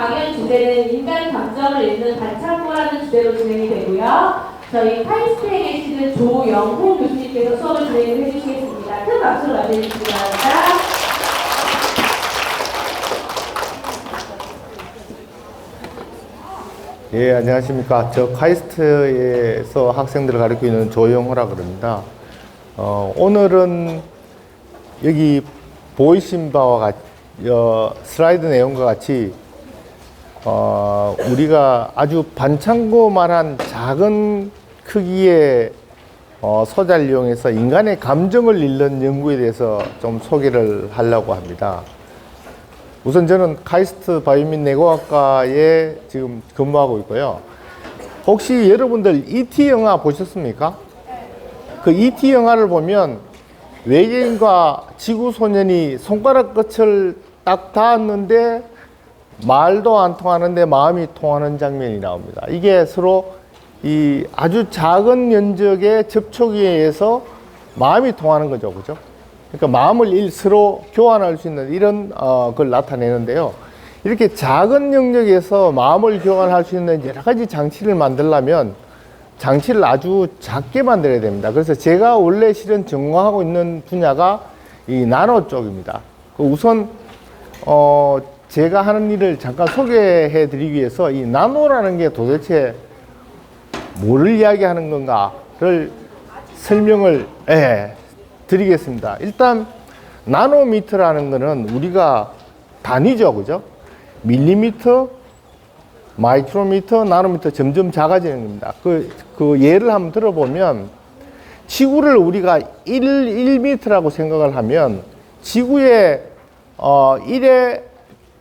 강연 주제는 인간 감정을 읽는 반창고라는 주제로 진행이 되고요. 저희 카이스트에 계시는 조영호 교수님께서 수업을 진행을 해주시겠습니다. 큰 박수로 맞이해주시기 바랍니다. 예, 안녕하십니까. 저 카이스트에서 학생들을 가르치고 있는 조영호라 그럽니다. 오늘은 여기 보이신 바와 같이 슬라이드 내용과 같이 우리가 아주 반창고만한 작은 크기의 소자를 이용해서 인간의 감정을 읽는 연구에 대해서 좀 소개를 하려고 합니다. 우선 저는 카이스트 바이오 및 내과학과에 지금 근무하고 있고요. 혹시 여러분들 E.T. 영화 보셨습니까? 그 E.T. 영화를 보면 외계인과 지구소년이 손가락 끝을 딱 닿았는데 말도 안 통하는데 마음이 통하는 장면이 나옵니다. 이게 서로 이 아주 작은 면적의 접촉에 의해서 마음이 통하는 거죠. 그죠? 그러니까 마음을 서로 교환할 수 있는 이런 걸 나타내는데요. 이렇게 작은 영역에서 마음을 교환할 수 있는 여러 가지 장치를 만들려면 장치를 아주 작게 만들어야 됩니다. 그래서 제가 원래 실은 전공하고 있는 분야가 이 나노 쪽입니다. 우선 제가 하는 일을 잠깐 소개해 드리기 위해서 이 나노라는 게 도대체 뭐를 이야기하는 건가를 설명을 드리겠습니다. 일단 나노미터라는 거는 우리가 단위죠, 그죠? 밀리미터, 마이크로미터, 나노미터 점점 작아지는 겁니다. 그 예를 한번 들어보면 지구를 우리가 1m라고 생각을 하면 지구의 1의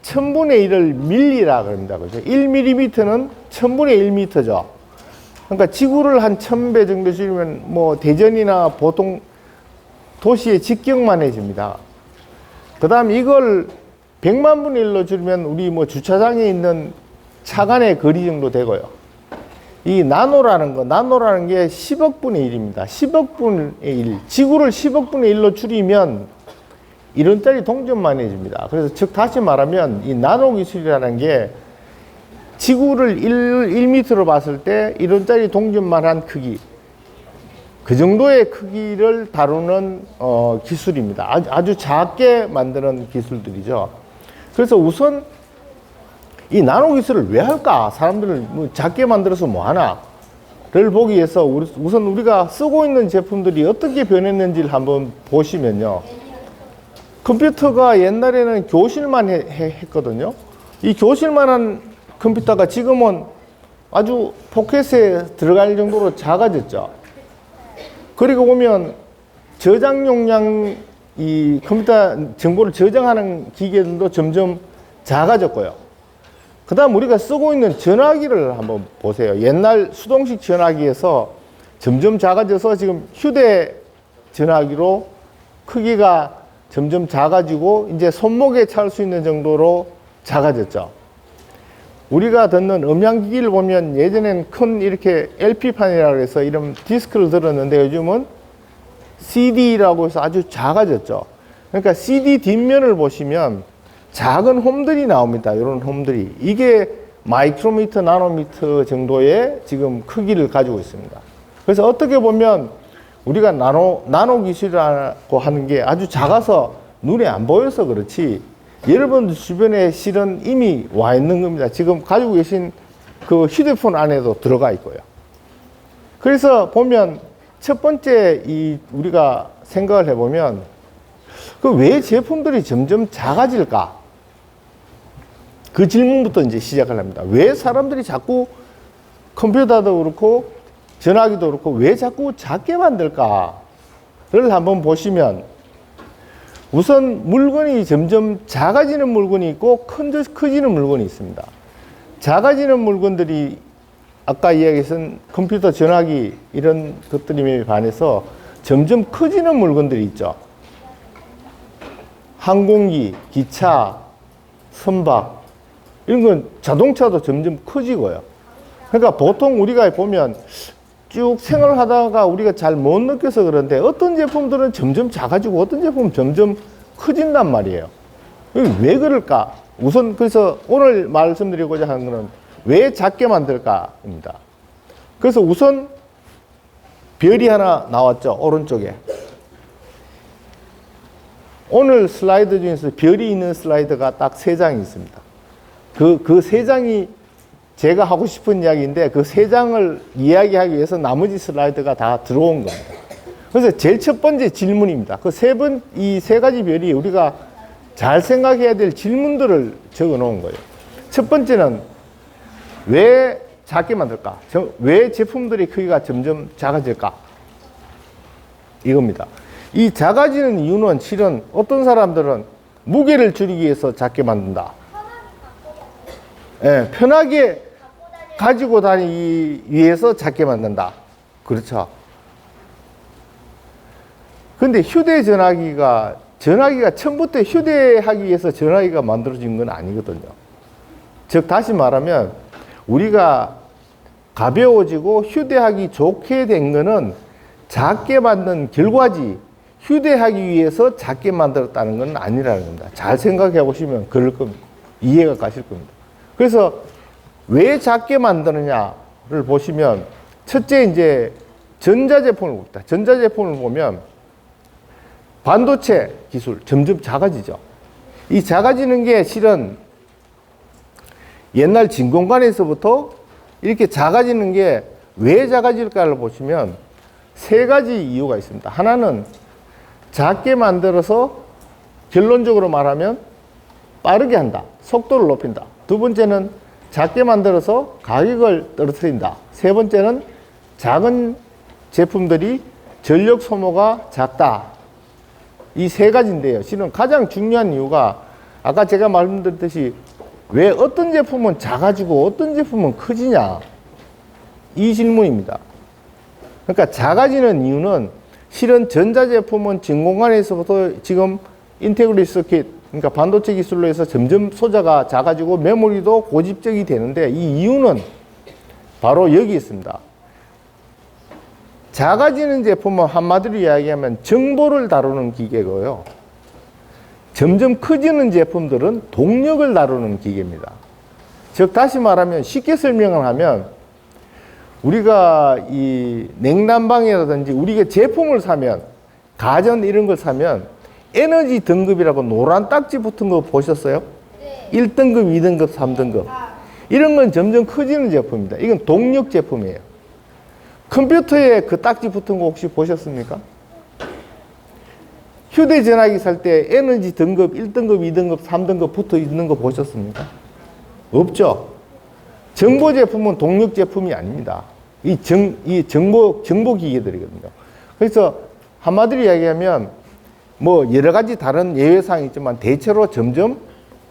1000분의 1을 밀리라 그럽니다. 그죠? 1mm는 1000분의 1m죠. 그러니까 지구를 한 1000배 정도 줄이면 뭐 대전이나 보통 도시의 직경만해집니다. 그 다음 이걸 100만 분의 1로 줄이면 우리 뭐 주차장에 있는 차 간의 거리 정도 되고요. 이 나노라는 게 10억 분의 1입니다. 10억 분의 1. 지구를 10억 분의 1로 줄이면 1원짜리 동전만해집니다. 그래서 즉 다시 말하면 이 나노 기술이라는 게 지구를 1m로 봤을 때 1원짜리 동전만한 크기, 그 정도의 크기를 다루는 기술입니다. 아주 작게 만드는 기술들이죠. 그래서 우선 이 나노 기술을 왜 할까? 사람들을 뭐 작게 만들어서 뭐 하나를 보기 위해서 우선 우리가 쓰고 있는 제품들이 어떻게 변했는지를 한번 보시면요. 컴퓨터가 옛날에는 교실만 했거든요. 이 교실만한 컴퓨터가 지금은 아주 포켓에 들어갈 정도로 작아졌죠. 그리고 보면 저장 용량, 이 컴퓨터 정보를 저장하는 기계들도 점점 작아졌고요. 그 다음 우리가 쓰고 있는 전화기를 한번 보세요. 옛날 수동식 전화기에서 점점 작아져서 지금 휴대 전화기로 크기가 점점 작아지고 이제 손목에 찰 수 있는 정도로 작아졌죠. 우리가 듣는 음향기기를 보면 예전엔 큰 이렇게 LP판이라고 해서 이런 디스크를 들었는데 요즘은 CD라고 해서 아주 작아졌죠. 그러니까 CD 뒷면을 보시면 작은 홈들이 나옵니다. 이런 홈들이. 이게 마이크로미터, 나노미터 정도의 지금 크기를 가지고 있습니다. 그래서 어떻게 보면 우리가 나노 기술이라고 하는 게 아주 작아서 눈에 안 보여서 그렇지 여러분들 주변에 실은 이미 와 있는 겁니다. 지금 가지고 계신 그 휴대폰 안에도 들어가 있고요. 그래서 보면 첫 번째 우리가 생각을 해보면 그 왜 제품들이 점점 작아질까? 그 질문부터 이제 시작을 합니다. 왜 사람들이 자꾸 컴퓨터도 그렇고 전화기도 그렇고 왜 자꾸 작게 만들까를 한번 보시면 우선 물건이 점점 작아지는 물건이 있고 커지는 물건이 있습니다. 작아지는 물건들이 아까 이야기했던 컴퓨터, 전화기 이런 것들에 반해서 점점 커지는 물건들이 있죠. 항공기, 기차, 선박 이런 건 자동차도 점점 커지고요. 그러니까 보통 우리가 보면 쭉 생활하다가 우리가 잘 못 느껴서 그런데 어떤 제품들은 점점 작아지고 어떤 제품은 점점 커진단 말이에요. 왜 그럴까? 우선 그래서 오늘 말씀드리고자 하는 것은 왜 작게 만들까입니다. 그래서 우선 별이 하나 나왔죠. 오른쪽에. 오늘 슬라이드 중에서 별이 있는 슬라이드가 딱 3장이 있습니다. 그 3장이 제가 하고 싶은 이야기인데 그 3장을 이야기하기 위해서 나머지 슬라이드가 다 들어온 겁니다. 그래서 제일 첫 번째 질문입니다. 이 3가지 별이 우리가 잘 생각해야 될 질문들을 적어 놓은 거예요. 첫 번째는 왜 작게 만들까? 왜 제품들의 크기가 점점 작아질까? 이겁니다. 이 작아지는 이유는 실은 어떤 사람들은 무게를 줄이기 위해서 작게 만든다. 예, 편하게 가지고 다니기 위해서 작게 만든다. 그렇죠. 근데 휴대전화기가 처음부터 휴대하기 위해서 전화기가 만들어진 건 아니거든요. 즉, 다시 말하면 우리가 가벼워지고 휴대하기 좋게 된 거는 작게 만든 결과지 휴대하기 위해서 작게 만들었다는 건 아니라는 겁니다. 잘 생각해 보시면 그럴 겁니다. 이해가 가실 겁니다. 그래서 왜 작게 만드느냐를 보시면 첫째 이제 전자제품을 봅니다. 전자제품을 보면 반도체 기술 점점 작아지죠. 이 작아지는 게 실은 옛날 진공관에서부터 이렇게 작아지는 게 왜 작아질까를 보시면 3가지 이유가 있습니다. 하나는 작게 만들어서 결론적으로 말하면 빠르게 한다. 속도를 높인다. 두 번째는 작게 만들어서 가격을 떨어뜨린다. 세 번째는 작은 제품들이 전력 소모가 작다. 이 3가지인데요. 실은 가장 중요한 이유가 아까 제가 말씀드렸듯이 왜 어떤 제품은 작아지고 어떤 제품은 커지냐. 이 질문입니다. 그러니까 작아지는 이유는 실은 전자제품은 진공관에서부터 지금 인테그레이트 서킷, 그러니까 반도체 기술로 해서 점점 소자가 작아지고 메모리도 고집적이 되는데 이 이유는 바로 여기 있습니다. 작아지는 제품은 한마디로 이야기하면 정보를 다루는 기계고요. 점점 커지는 제품들은 동력을 다루는 기계입니다. 즉, 다시 말하면 쉽게 설명을 하면 우리가 이 냉난방이라든지 우리가 제품을 사면 가전 이런 걸 사면 에너지 등급이라고 노란 딱지 붙은 거 보셨어요? 네. 1등급, 2등급, 3등급. 이런 건 점점 커지는 제품입니다. 이건 동력 제품이에요. 컴퓨터에 그 딱지 붙은 거 혹시 보셨습니까? 휴대전화기 살 때 에너지 등급 1등급, 2등급, 3등급 붙어 있는 거 보셨습니까? 없죠? 정보 제품은 동력 제품이 아닙니다. 이 정보 기계들이거든요. 그래서 한마디로 이야기하면 뭐 여러 가지 다른 예외사항이 있지만 대체로 점점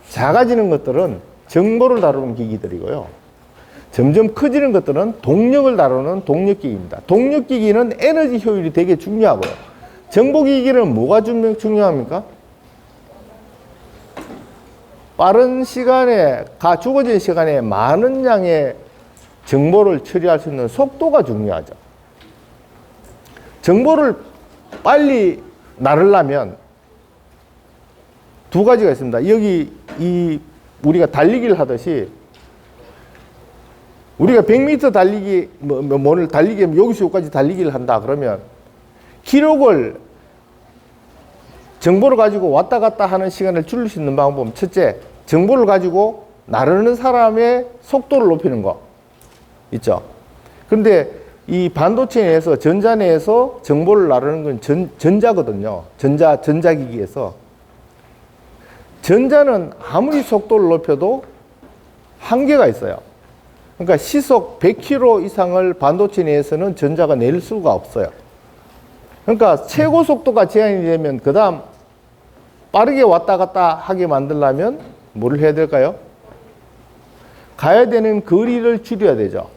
작아지는 것들은 정보를 다루는 기기들이고요. 점점 커지는 것들은 동력을 다루는 동력기기입니다. 동력기기는 에너지 효율이 되게 중요하고요. 정보기기는 뭐가 중요합니까? 빠른 시간에, 주어진 시간에 많은 양의 정보를 처리할 수 있는 속도가 중요하죠. 정보를 빨리 나르려면 2가지가 있습니다. 여기 우리가 달리기를 하듯이 우리가 100m 달리기, 뭐를 달리기, 여기서 여기까지 달리기를 한다 그러면 기록을 정보를 가지고 왔다 갔다 하는 시간을 줄일 수 있는 방법은 첫째, 정보를 가지고 나르는 사람의 속도를 높이는 거 있죠. 근데 이 반도체 내에서 전자 내에서 정보를 나르는 건 전자거든요. 전자기기에서 전자는 아무리 속도를 높여도 한계가 있어요. 그러니까 시속 100km 이상을 반도체 내에서는 전자가 낼 수가 없어요. 그러니까 최고 속도가 제한이 되면 그 다음 빠르게 왔다 갔다 하게 만들려면 뭐를 해야 될까요? 가야 되는 거리를 줄여야 되죠.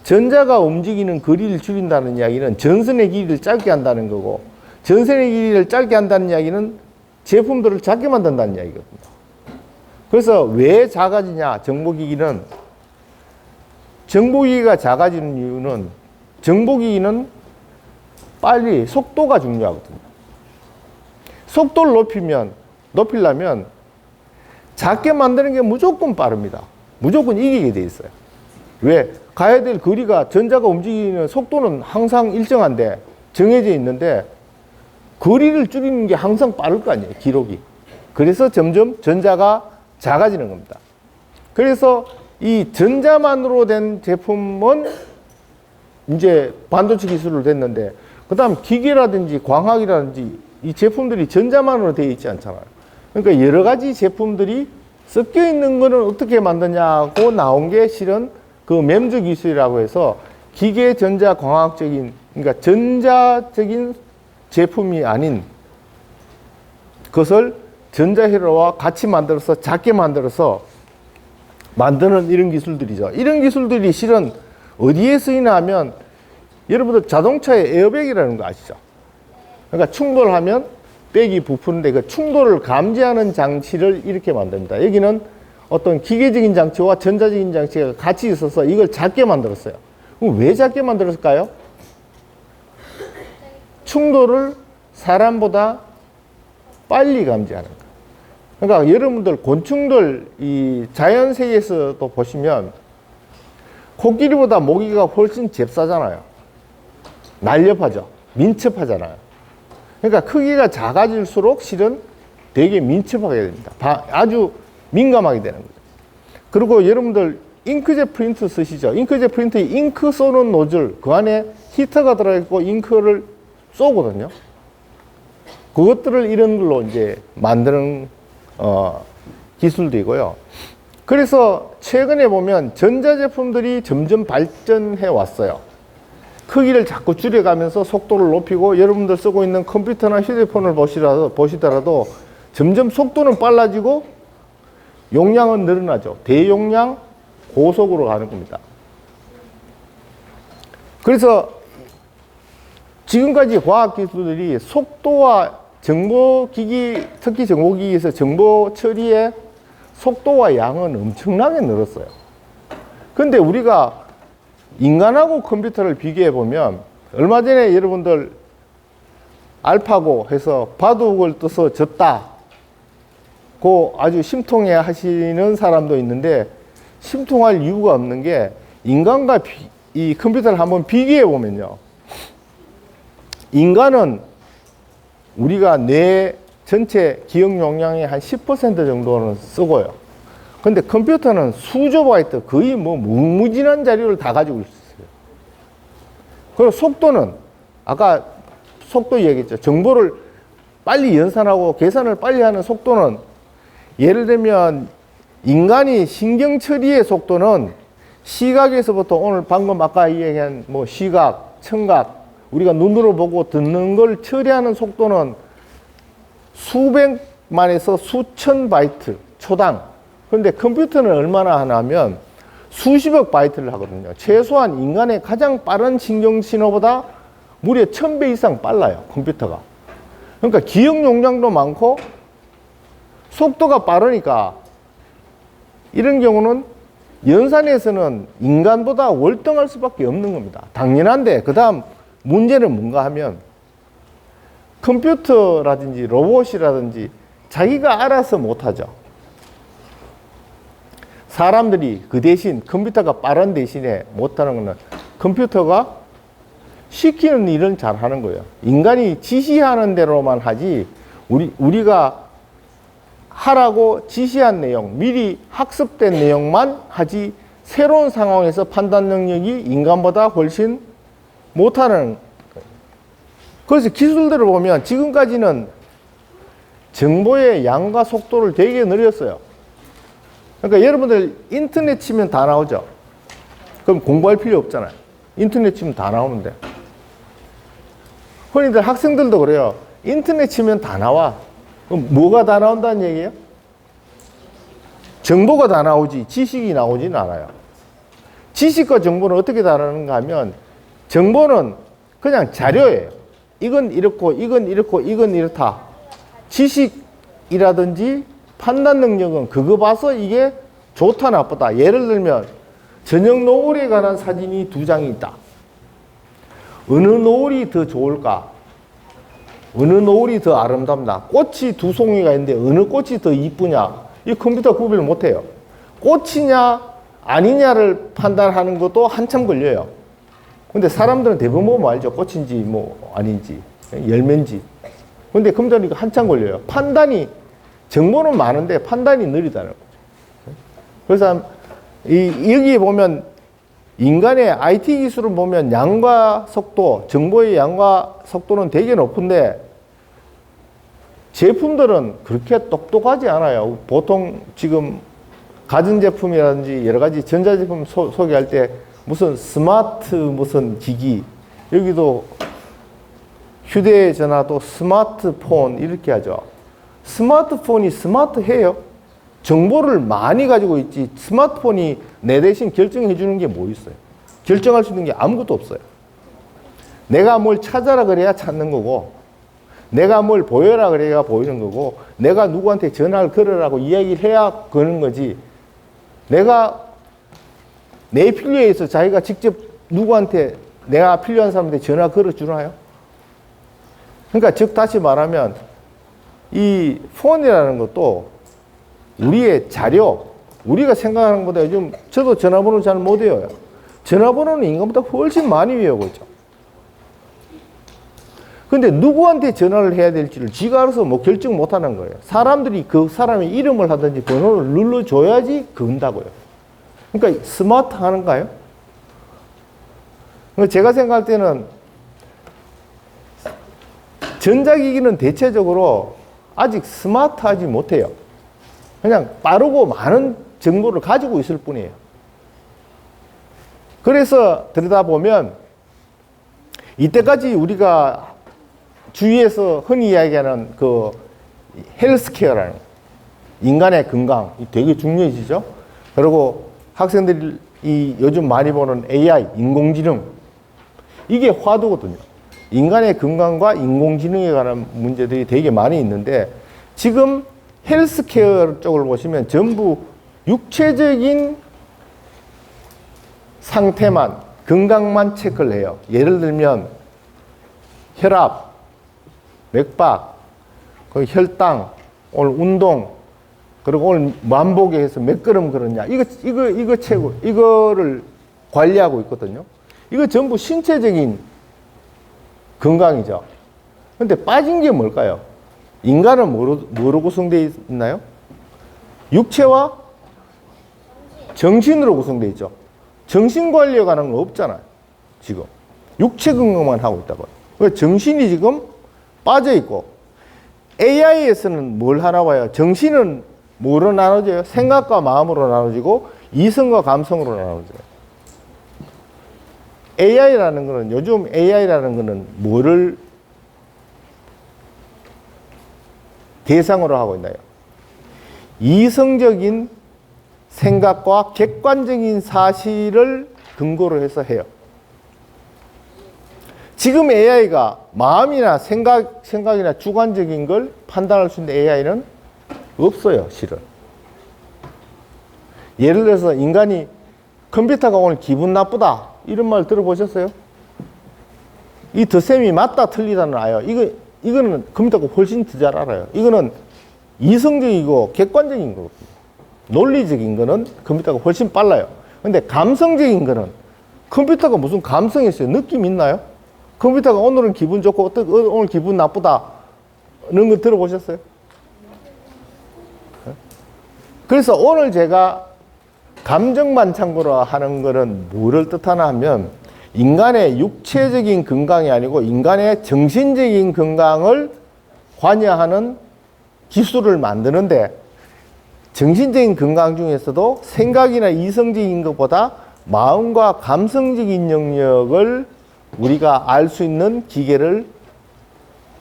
전자가 움직이는 거리를 줄인다는 이야기는 전선의 길이를 짧게 한다는 거고, 전선의 길이를 짧게 한다는 이야기는 제품들을 작게 만든다는 이야기거든요. 그래서 왜 작아지냐? 정보기기는 작아지는 이유는 정보기기는 빨리 속도가 중요하거든요. 속도를 높이려면 작게 만드는 게 무조건 빠릅니다. 무조건 이기게 돼 있어요. 왜? 가야 될 거리가 전자가 움직이는 속도는 항상 일정한데 정해져 있는데 거리를 줄이는 게 항상 빠를 거 아니에요, 기록이. 그래서 점점 전자가 작아지는 겁니다. 그래서 이 전자만으로 된 제품은 이제 반도체 기술로 됐는데, 그 다음 기계라든지 광학이라든지 이 제품들이 전자만으로 되어 있지 않잖아요. 그러니까 여러 가지 제품들이 섞여 있는 거는 어떻게 만드냐고 나온 게 실은 그 맴주 기술이라고 해서 기계 전자 광학적인, 그러니까 전자적인 제품이 아닌 그것을 전자회로와 같이 만들어서 작게 만들어서 만드는 이런 기술들이죠. 이런 기술들이 실은 어디에 쓰이나 하면 여러분들 자동차의 에어백이라는 거 아시죠? 그러니까 충돌하면 백이 부푸는데 그 충돌을 감지하는 장치를 이렇게 만듭니다. 여기는 어떤 기계적인 장치와 전자적인 장치가 같이 있어서 이걸 작게 만들었어요. 그럼 왜 작게 만들었을까요? 충돌을 사람보다 빨리 감지하는 거예요. 그러니까 여러분들 곤충들 이 자연 세계에서도 보시면 코끼리보다 모기가 훨씬 잽싸잖아요. 날렵하죠. 민첩하잖아요. 그러니까 크기가 작아질수록 실은 되게 민첩하게 됩니다. 아주 민감하게 되는 거죠. 그리고 여러분들 잉크젯 프린트 쓰시죠. 잉크젯 프린트에 잉크 쏘는 노즐, 그 안에 히터가 들어있고 잉크를 쏘거든요. 그것들을 이런 걸로 이제 만드는 기술도 있고요. 그래서 최근에 보면 전자제품들이 점점 발전해 왔어요. 크기를 자꾸 줄여가면서 속도를 높이고, 여러분들 쓰고 있는 컴퓨터나 휴대폰을 보시더라도 점점 속도는 빨라지고 용량은 늘어나죠. 대용량 고속으로 가는 겁니다. 그래서 지금까지 과학기술들이 속도와 정보기기, 특히 정보기기에서 정보 처리의 속도와 양은 엄청나게 늘었어요. 근데 우리가 인간하고 컴퓨터를 비교해 보면, 얼마 전에 여러분들 알파고 해서 바둑을 떠서 졌다 고 아주 심통해 하시는 사람도 있는데, 심통할 이유가 없는 게 인간과 이 컴퓨터를 한번 비교해 보면요, 인간은 우리가 뇌 전체 기억 용량의 한 10% 정도는 쓰고요. 근데 컴퓨터는 수조 바이트, 거의 뭐 무궁무진한 자료를 다 가지고 있어요. 그리고 속도는 아까 속도 얘기했죠. 정보를 빨리 연산하고 계산을 빨리 하는 속도는, 예를 들면 인간이 신경 처리의 속도는 시각에서부터 오늘 방금 아까 얘기한 뭐 시각, 청각, 우리가 눈으로 보고 듣는 걸 처리하는 속도는 수백만에서 수천 바이트 초당. 그런데 컴퓨터는 얼마나 하냐면 수십억 바이트를 하거든요. 최소한 인간의 가장 빠른 신경 신호보다 무려 1000배 이상 빨라요, 컴퓨터가. 그러니까 기억 용량도 많고 속도가 빠르니까 이런 경우는 연산에서는 인간보다 월등할 수밖에 없는 겁니다. 당연한데 그 다음 문제는 뭔가 하면 컴퓨터라든지 로봇이라든지 자기가 알아서 못하죠. 사람들이 그 대신 컴퓨터가 빠른 대신에 못하는 거는 컴퓨터가 시키는 일은 잘하는 거예요. 인간이 지시하는 대로만 하지, 우리가 하라고 지시한 내용, 미리 학습된 내용만 하지 새로운 상황에서 판단 능력이 인간보다 훨씬 못하는 거예요. 그래서 기술들을 보면 지금까지는 정보의 양과 속도를 되게 늘렸어요. 그러니까 여러분들 인터넷 치면 다 나오죠. 그럼 공부할 필요 없잖아요. 인터넷 치면 다 나오는데. 흔히들 학생들도 그래요. 인터넷 치면 다 나와. 그럼 뭐가 다 나온다는 얘기예요? 정보가 다 나오지 지식이 나오지는 않아요. 지식과 정보는 어떻게 다르는가 하면, 정보는 그냥 자료예요. 이건 이렇고 이건 이렇고 이건 이렇다. 지식이라든지 판단 능력은 그거 봐서 이게 좋다 나쁘다. 예를 들면 저녁 노을에 관한 사진이 2장이 있다. 어느 노을이 더 좋을까? 어느 노을이 더 아름답나? 꽃이 2송이가 있는데 어느 꽃이 더 이쁘냐? 이 컴퓨터 구별 못해요. 꽃이냐 아니냐를 판단하는 것도 한참 걸려요. 근데 사람들은 대부분 보면 알죠. 꽃인지 뭐 아닌지 열매인지. 근데 컴퓨터는 이거 한참 걸려요. 판단이 정보는 많은데 판단이 느리다는 거죠. 그래서 여기에 보면 인간의 IT 기술을 보면 양과 속도, 정보의 양과 속도는 되게 높은데 제품들은 그렇게 똑똑하지 않아요. 보통 지금 가전제품이라든지 여러 가지 전자제품 소개할 때 무슨 스마트 무슨 기기, 여기도 휴대전화도 스마트폰 이렇게 하죠. 스마트폰이 스마트해요? 정보를 많이 가지고 있지 스마트폰이 내 대신 결정해 주는 게 뭐 있어요? 결정할 수 있는 게 아무것도 없어요. 내가 뭘 찾아라 그래야 찾는 거고, 내가 뭘 보여라 그래야 보이는 거고, 내가 누구한테 전화를 걸으라고 이야기를 해야 거는 거지, 내가 내 필요에 있어 자기가 직접 누구한테 내가 필요한 사람한테 전화 걸어 주나요? 그러니까 즉 다시 말하면 이 폰이라는 것도 우리의 자료, 우리가 생각하는 것보다 요즘 저도 전화번호 잘 못 외워요. 전화번호는 인간보다 훨씬 많이 외우고 있죠. 근데 누구한테 전화를 해야 될지를 지가 알아서 뭐 결정 못 하는 거예요. 사람들이 그 사람의 이름을 하든지 번호를 눌러줘야지 건다고요. 그러니까 스마트 하는가요? 제가 생각할 때는 전자기기는 대체적으로 아직 스마트하지 못해요. 그냥 빠르고 많은 정보를 가지고 있을 뿐이에요. 그래서 들여다보면 이때까지 우리가 주위에서 흔히 이야기하는 그 헬스케어라는 인간의 건강 되게 중요해지죠. 그리고 학생들이 요즘 많이 보는 AI, 인공지능 이게 화두거든요. 인간의 건강과 인공지능에 관한 문제들이 되게 많이 있는데 지금 헬스케어 쪽을 보시면 전부 육체적인 상태만, 건강만 체크를 해요. 예를 들면 혈압, 맥박, 혈당, 오늘 운동, 그리고 오늘 만보계 해서 몇 걸음 걸었냐. 이거 채고, 이거를 관리하고 있거든요. 이거 전부 신체적인 건강이죠. 근데 빠진 게 뭘까요? 인간은 뭐로 구성되어 있나요? 육체와 정신으로 구성되어 있죠. 정신 관리에 관한 건 없잖아요. 지금. 육체 건강만 하고 있다고요. 그러니까 정신이 지금 빠져 있고, AI에서는 뭘 하나 봐요? 정신은 뭐로 나눠져요? 생각과 마음으로 나눠지고, 이성과 감성으로 나눠져요. AI라는 거는, 요즘 AI라는 거는 뭐를 대상으로 하고 있나요? 이성적인 생각과 객관적인 사실을 근거로 해서 해요. 지금 AI가 마음이나 생각이나 주관적인 걸 판단할 수 있는 AI는 없어요, 실은. 예를 들어서 인간이 컴퓨터가 오늘 기분 나쁘다 이런 말 들어보셨어요? 이 덧셈이 맞다 틀리다는 아요. 이거는 컴퓨터가 훨씬 더 잘 알아요. 이거는 이성적이고 객관적인 거거든요. 논리적인 거는 컴퓨터가 훨씬 빨라요. 근데 감성적인 거는 컴퓨터가 무슨 감성이 있어요? 느낌 있나요? 컴퓨터가 오늘은 기분 좋고 오늘 기분 나쁘다 이런 거 들어보셨어요? 그래서 오늘 제가 감정만 참고로 하는 거는 뭐를 뜻하나 하면 인간의 육체적인 건강이 아니고 인간의 정신적인 건강을 관여하는 기술을 만드는데 정신적인 건강 중에서도 생각이나 이성적인 것보다 마음과 감성적인 영역을 우리가 알 수 있는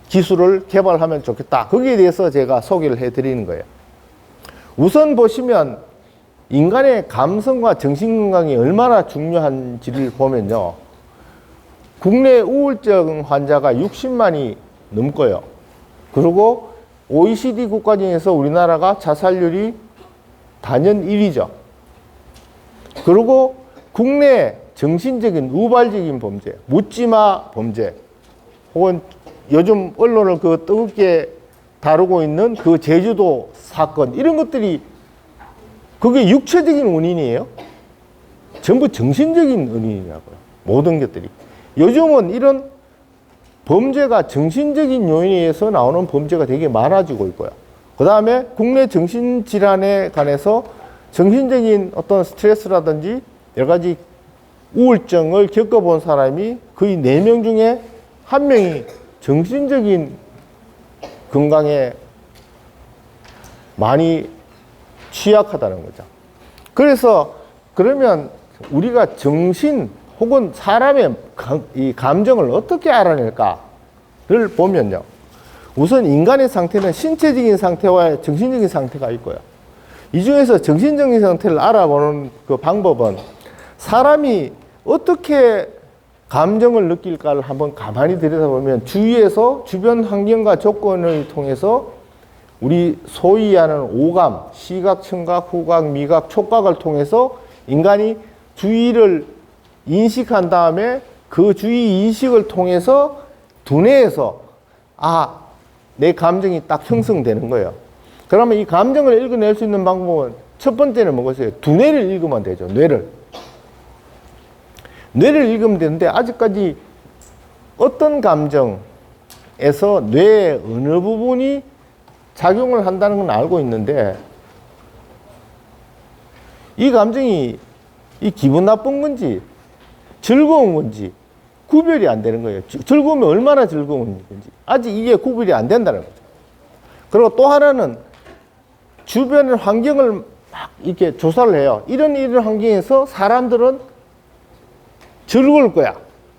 기술을 개발하면 좋겠다. 거기에 대해서 제가 소개를 해드리는 거예요. 우선 보시면 인간의 감성과 정신건강이 얼마나 중요한지를 보면요. 국내 우울증 환자가 60만이 넘고요. 그리고 OECD 국가 중에서 우리나라가 자살률이 단연 1위죠. 그리고 국내 정신적인 우발적인 범죄, 묻지마 범죄, 혹은 요즘 언론을 뜨겁게 다루고 있는 그 제주도 사건, 이런 것들이 그게 육체적인 원인이에요? 전부 정신적인 원인이라고요. 모든 것들이. 요즘은 이런 범죄가 정신적인 요인에 의해서 나오는 범죄가 되게 많아지고 있고요. 그 다음에 국내 정신질환에 관해서 정신적인 어떤 스트레스라든지 여러 가지 우울증을 겪어본 사람이 거의 4명 중에 1명이 정신적인 건강에 많이 취약하다는 거죠. 그래서 그러면 우리가 정신 혹은 사람의 이 감정을 어떻게 알아낼까를 보면요. 우선 인간의 상태는 신체적인 상태와 정신적인 상태가 있고요. 이 중에서 정신적인 상태를 알아보는 그 방법은 사람이 어떻게 감정을 느낄까를 한번 가만히 들여다보면 주위에서 주변 환경과 조건을 통해서 우리 소위 하는 오감, 시각, 청각, 후각, 미각, 촉각을 통해서 인간이 주위를 인식한 다음에 그 주위 인식을 통해서 두뇌에서 내 감정이 딱 형성되는 거예요. 그러면 이 감정을 읽어낼 수 있는 방법은 첫 번째는 뭐겠어요? 두뇌를 읽으면 되죠. 뇌를 읽으면 되는데 아직까지 어떤 감정에서 뇌의 어느 부분이 작용을 한다는 건 알고 있는데 이 감정이 이 기분 나쁜 건지 즐거운 건지 구별이 안 되는 거예요. 즐거우면 얼마나 즐거운 건지 아직 이게 구별이 안 된다는 거죠. 그리고 또 하나는 주변의 환경을 막 이렇게 조사를 해요. 이런 환경에서 사람들은 즐거울 거야.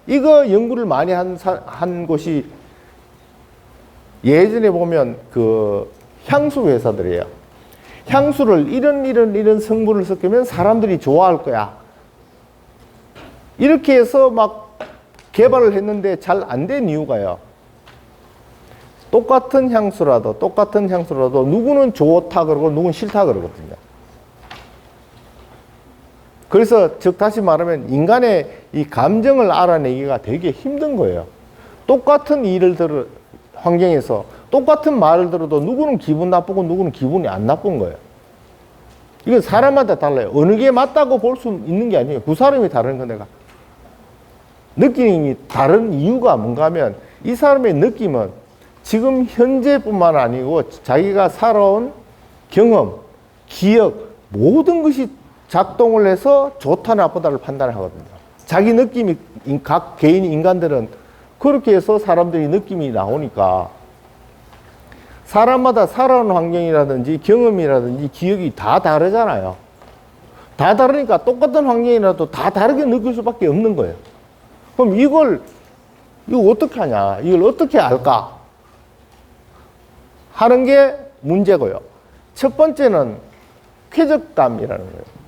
이거 연구를 많이 한 곳이 예전에 보면 그 향수 회사들이에요. 향수를 이런 성분을 섞으면 사람들이 좋아할 거야. 이렇게 해서 막 개발을 했는데 잘 안 된 이유가요. 똑같은 향수라도 누구는 좋다 그러고 누구는 싫다 그러거든요. 그래서 즉 다시 말하면 인간의 이 감정을 알아내기가 되게 힘든 거예요. 똑같은 환경에서 똑같은 말을 들어도 누구는 기분 나쁘고 누구는 기분이 안 나쁜 거예요. 이건 사람마다 달라요. 어느 게 맞다고 볼 수 있는 게 아니에요. 그 사람이 다른 거 내가. 느낌이 다른 이유가 뭔가 하면 이 사람의 느낌은 지금 현재뿐만 아니고 자기가 살아온 경험, 기억 모든 것이 작동을 해서 좋다 나쁘다를 판단하거든요. 자기 느낌이 각 개인 인간들은 그렇게 해서 사람들이 느낌이 나오니까 사람마다 살아온 환경이라든지 경험이라든지 기억이 다 다르잖아요. 다 다르니까 똑같은 환경이라도 다 다르게 느낄 수밖에 없는 거예요. 그럼 이거 어떻게 하냐? 이걸 어떻게 알까? 하는 게 문제고요. 첫 번째는 쾌적감이라는 거예요.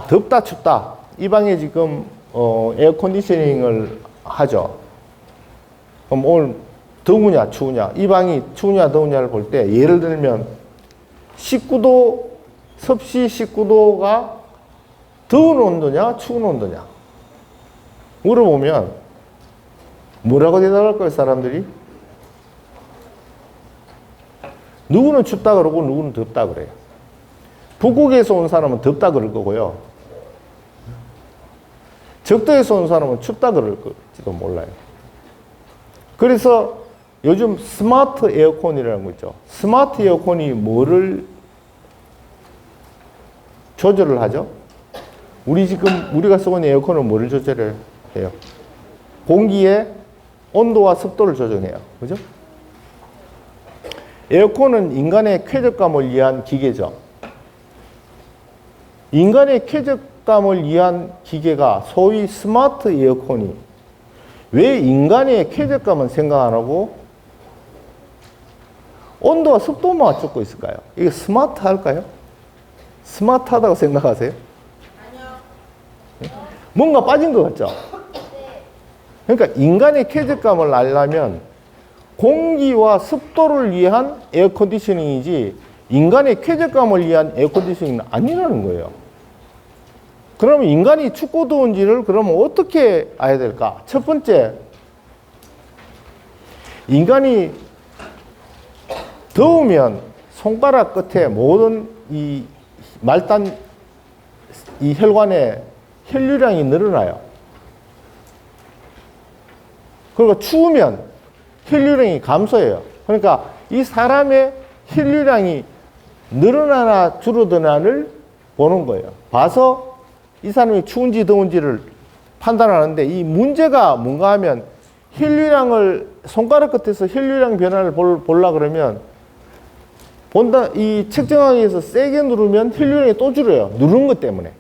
덥다, 춥다. 이 방에 지금, 에어컨디셔닝을 하죠. 그럼 오늘 더우냐, 추우냐. 이 방이 추우냐, 더우냐를 볼 때, 예를 들면, 19도, 섭씨 19도가 더운 온도냐, 추운 온도냐. 물어보면, 뭐라고 대답할 거예요, 사람들이? 누구는 춥다 그러고, 누구는 덥다 그래요. 북극에서 온 사람은 덥다 그럴 거고요. 적도에서 온 사람은 춥다 그럴지도 몰라요. 그래서 요즘 스마트 에어컨이라는 거 있죠. 스마트 에어컨이 뭐를 조절을 하죠? 우리가 쓰고 있는 에어컨은 뭐를 조절해요? 공기의 온도와 습도를 조정해요. 그죠? 에어컨은 인간의 쾌적감을 위한 기계죠. 인간의 쾌적감을 위한 기계가 소위 스마트 에어컨이 왜 인간의 쾌적감은 생각 안 하고 온도와 습도만 맞추고 있을까요? 이게 스마트할까요? 스마트하다고 생각하세요? 아니요. 뭔가 빠진 것 같죠? 그러니까 인간의 쾌적감을 알려면 공기와 습도를 위한 에어컨디셔닝이지 인간의 쾌적감을 위한 에어컨디셔닝은 아니라는 거예요. 그러면 인간이 춥고 더운지를 그러면 어떻게 알아야 될까? 첫 번째, 인간이 더우면 손가락 끝에 모든 이 말단 이 혈관에 혈류량이 늘어나요. 그리고 추우면 혈류량이 감소해요. 그러니까 이 사람의 혈류량이 늘어나나 줄어드나를 보는 거예요. 봐서 이 사람이 추운지 더운지를 판단하는데, 이 문제가 뭔가 하면 혈류량을 손가락 끝에서 혈류량 변화를 보려 그러면 이 측정하기 위해서 세게 누르면 혈류량이 또 줄어요. 누른 것 때문에.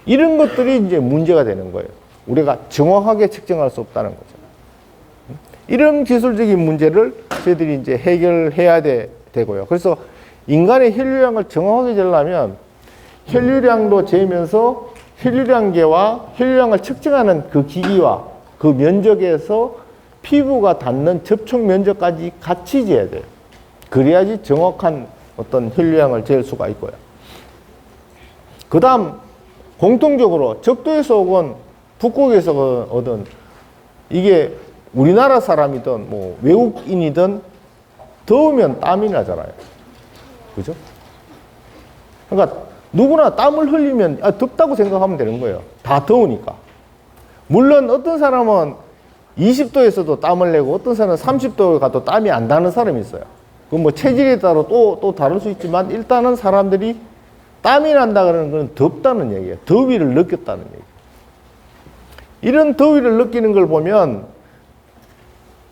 이런 것들이 이제 문제가 되는 거예요. 우리가 정확하게 측정할 수 없다는 거죠. 이런 기술적인 문제를 저희들이 이제 해결해야 되고요. 그래서 인간의 혈류량을 정확하게 재려면 혈류량도 재면서 혈류량계와 혈류량을 측정하는 그 기기와 그 면적에서 피부가 닿는 접촉 면적까지 같이 재야 돼요. 그래야지 정확한 어떤 혈류량을 잴 수가 있고요. 그 다음 공통적으로 적도에서 오건 북극에서 오든 이게 우리나라 사람이든 뭐 외국인이든 더우면 땀이 나잖아요. 그죠? 그러니까 누구나 땀을 흘리면 덥다고 생각하면 되는 거예요. 다 더우니까. 물론 어떤 사람은 20도에서도 땀을 내고 어떤 사람은 30도에 가도 땀이 안 나는 사람이 있어요. 그건 뭐 체질에 따라 또 다를 수 있지만 일단은 사람들이 땀이 난다 그러는 건 덥다는 얘기예요. 더위를 느꼈다는 얘기예요. 이런 더위를 느끼는 걸 보면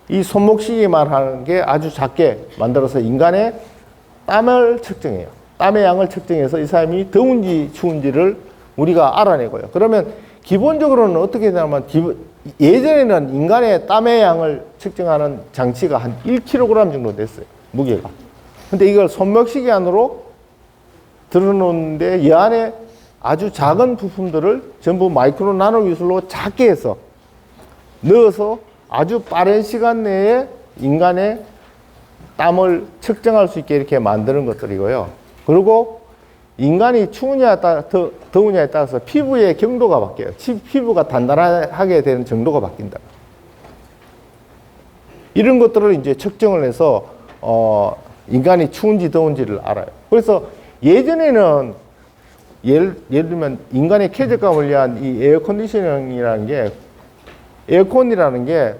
이 손목시계 말하는 게 아주 작게 만들어서 인간의 땀을 측정해요. 땀의 양을 측정해서 이 사람이 더운지 추운지를 우리가 알아내고요. 그러면 기본적으로는 어떻게 되냐면 예전에는 인간의 땀의 양을 측정하는 장치가 한 1kg 정도 됐어요. 무게가. 근데 이걸 손목시계 안으로 들어놓는데 이 안에 아주 작은 부품들을 전부 마이크로 나노 기술로 작게 해서 넣어서 아주 빠른 시간 내에 인간의 땀을 측정할 수 있게 이렇게 만드는 것들이고요. 그리고 인간이 추우냐에 따라 더우냐에 따라서 피부의 경도가 바뀌어요. 피부가 단단하게 되는 정도가 바뀐다. 이런 것들을 이제 측정을 해서 인간이 추운지 더운지를 알아요. 그래서 예전에는 예를 들면 인간의 쾌적감을 위한 이 에어컨디셔닝이라는 게 에어컨이라는 게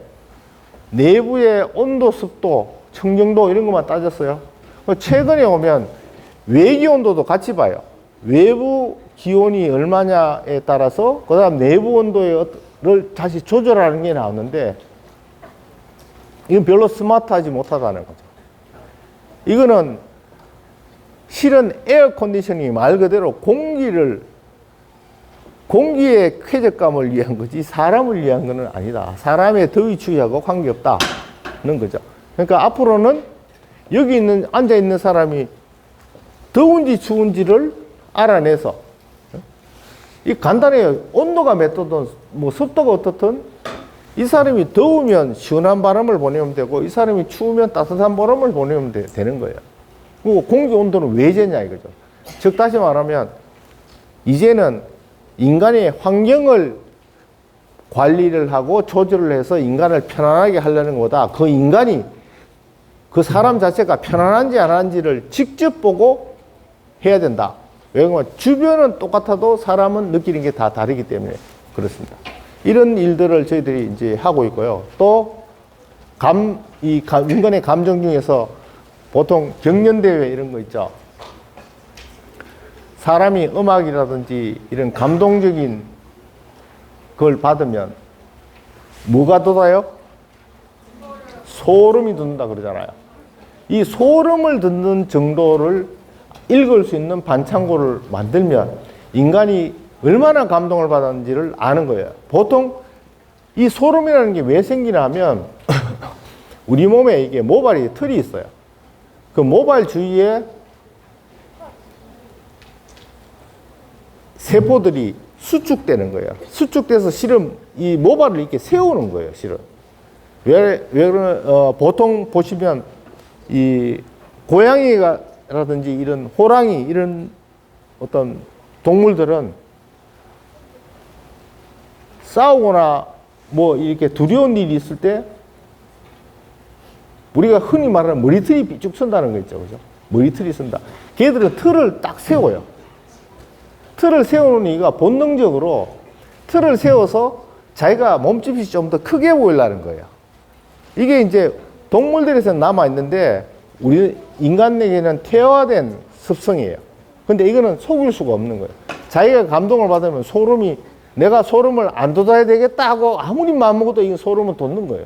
내부의 온도, 습도, 청정도 이런 것만 따졌어요. 최근에 오면 외기 온도도 같이 봐요. 외부 기온이 얼마냐에 따라서 그 다음 내부 온도를 다시 조절하는 게 나오는데 이건 별로 스마트하지 못하다는 거죠. 이거는 실은 에어컨디셔닝이 말 그대로 공기의 쾌적감을 위한 거지 사람을 위한 건 아니다. 사람의 더위 추위하고 관계없다는 거죠. 그러니까 앞으로는 여기 앉아 있는 사람이 더운지 추운지를 알아내서 이 간단해요. 온도가 몇 도든 뭐 습도가 어떻든 이 사람이 더우면 시원한 바람을 보내면 되고 이 사람이 추우면 따뜻한 바람을 보내면 되는 거예요. 그리고 공기 온도는 왜 재냐 이거죠. 즉 다시 말하면 이제는 인간의 환경을 관리를 하고 조절을 해서 인간을 편안하게 하려는 것보다 그 인간이 그 사람 자체가 편안한지 안 한지를 직접 보고 해야 된다. 왜냐하면 주변은 똑같아도 사람은 느끼는 게 다 다르기 때문에 그렇습니다. 이런 일들을 저희들이 이제 하고 있고요. 또 인간의 감정 중에서 보통 경연대회 이런 거 있죠. 사람이 음악이라든지 이런 감동적인 걸 받으면 뭐가 돋아요? 소름이 돋는다 그러잖아요. 이 소름을 돋는 정도를 읽을 수 있는 반창고를 만들면 인간이 얼마나 감동을 받았는지를 아는 거예요. 보통 이 소름이라는 게 왜 생기나 하면 우리 몸에 이게 모발이 털이 있어요. 그 모발 주위에 세포들이 수축되는 거예요. 수축돼서 실은 이 모발을 이렇게 세우는 거예요, 실은. 왜 그러면, 보통 보시면 이 고양이라든지 이런 호랑이 이런 어떤 동물들은 싸우거나 뭐 이렇게 두려운 일이 있을 때 우리가 흔히 말하는 머리털이 삐쭉 선다는 거 있죠, 그죠? 머리털이 쓴다. 걔들은 틀을 딱 세워요. 틀을 세우는 이유가 본능적으로 틀을 세워서 자기가 몸집이 좀 더 크게 보이려는 거예요. 이게 이제 동물들에서 남아있는데 우리 인간에게는 퇴화된 습성이에요. 근데 이거는 속일 수가 없는 거예요. 자기가 감동을 받으면 내가 소름을 안 돋아야 되겠다 하고 아무리 마음먹어도 이 소름은 돋는 거예요.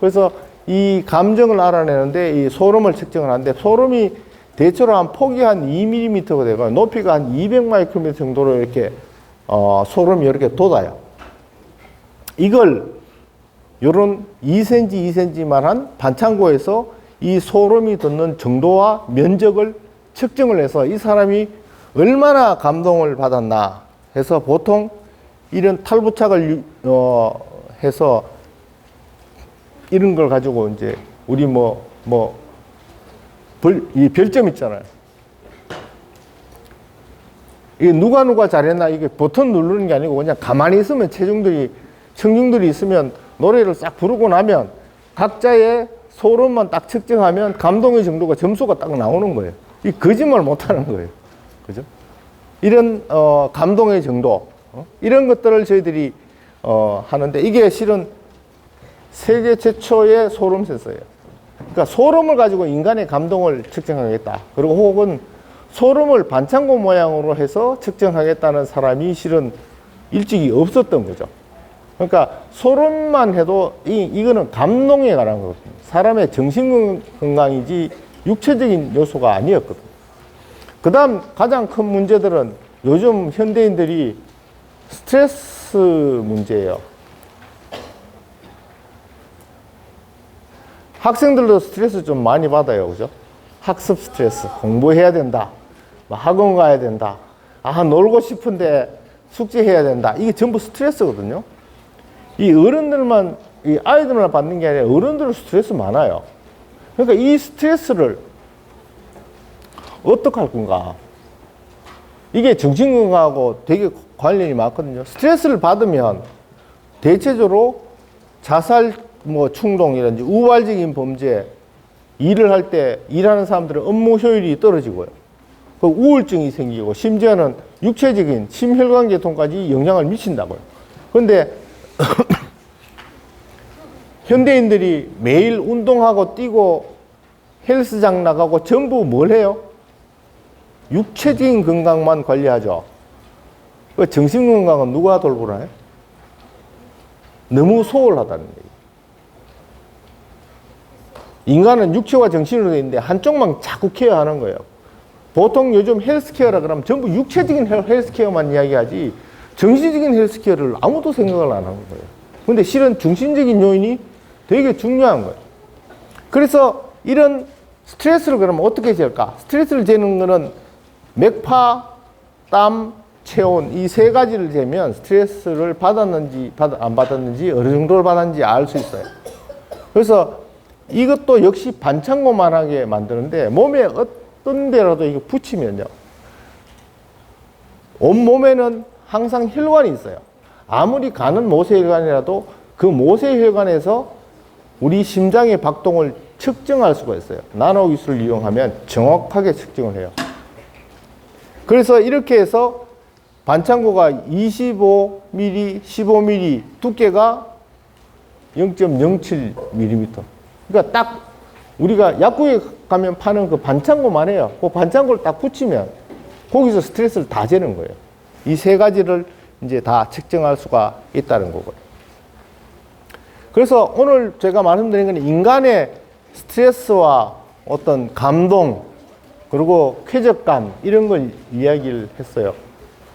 그래서 이 감정을 알아내는데 이 소름을 측정을 하는데 소름이 대체로 한 폭이 한 2mm가 되고 높이가 한 200마이크로미터 정도로 이렇게 소름이 이렇게 돋아요. 이걸 요런 2cm, 2cm만한 반창고에서 이 소름이 돋는 정도와 면적을 측정을 해서 이 사람이 얼마나 감동을 받았나 해서 보통 이런 탈부착을 해서 이런 걸 가지고 이제 우리 이 별점 있잖아요. 이게 누가 잘했나 이게 버튼 누르는 게 아니고 그냥 가만히 있으면 청중들이 있으면 노래를 싹 부르고 나면 각자의 소름만 딱 측정하면 감동의 정도가 점수가 딱 나오는 거예요. 이 거짓말 못 하는 거예요. 그죠? 이런 감동의 정도 이런 것들을 저희들이 하는데 이게 실은 세계 최초의 소름 센서예요. 그러니까 소름을 가지고 인간의 감동을 측정하겠다. 그리고 혹은 소름을 반창고 모양으로 해서 측정하겠다는 사람이 실은 일찍이 없었던 거죠. 그러니까 소름만 해도 이거는 감동에 관한 거거든요. 사람의 정신 건강이지 육체적인 요소가 아니었거든요. 그 다음 가장 큰 문제들은 요즘 현대인들이 스트레스 문제예요. 학생들도 스트레스 좀 많이 받아요. 그죠? 학습 스트레스, 공부해야 된다. 학원 가야 된다. 놀고 싶은데 숙제해야 된다. 이게 전부 스트레스거든요. 이 어른들만, 이 아이들만 받는 게 아니라 어른들은 스트레스 많아요. 그러니까 이 스트레스를 어떻게 할 건가? 이게 정신건강하고 되게 관련이 많거든요. 스트레스를 받으면 대체적으로 자살, 충동이라든지 우발적인 범죄, 일을 할 때 일하는 사람들은 업무 효율이 떨어지고요. 우울증이 생기고 심지어는 육체적인 심혈관 계통까지 영향을 미친다고요. 그런데 현대인들이 매일 운동하고 뛰고 헬스장 나가고 전부 뭘 해요? 육체적인 건강만 관리하죠. 정신건강은 누가 돌보나요? 너무 소홀하다는 얘기예요. 인간은 육체와 정신으로 되어 있는데 한쪽만 자꾸 케어하는 거예요. 보통 요즘 헬스케어라 그러면 전부 육체적인 헬스케어만 이야기하지 정신적인 헬스케어를 아무도 생각을 안 하는 거예요. 근데 실은 중심적인 요인이 되게 중요한 거예요. 그래서 이런 스트레스를 그러면 어떻게 재울까? 스트레스를 재는 거는 맥파, 땀, 체온 이 세 가지를 재면 스트레스를 받았는지 안 받았는지 어느 정도를 받았는지 알 수 있어요. 그래서 이것도 역시 반창고만하게 만드는데 몸에 어떤 데라도 이거 붙이면요. 온몸에는 항상 혈관이 있어요. 아무리 가는 모세혈관이라도 그 모세혈관에서 우리 심장의 박동을 측정할 수가 있어요. 나노 기술을 이용하면 정확하게 측정을 해요. 그래서 이렇게 해서 반창고가 25mm, 15mm, 두께가 0.07mm. 그러니까 딱 우리가 약국에 가면 파는 그 반창고만 해요. 그 반창고를 딱 붙이면 거기서 스트레스를 다 재는 거예요. 이 세 가지를 이제 다 측정할 수가 있다는 거고요. 그래서 오늘 제가 말씀드린 건 인간의 스트레스와 어떤 감동, 그리고 쾌적감, 이런 걸 이야기를 했어요.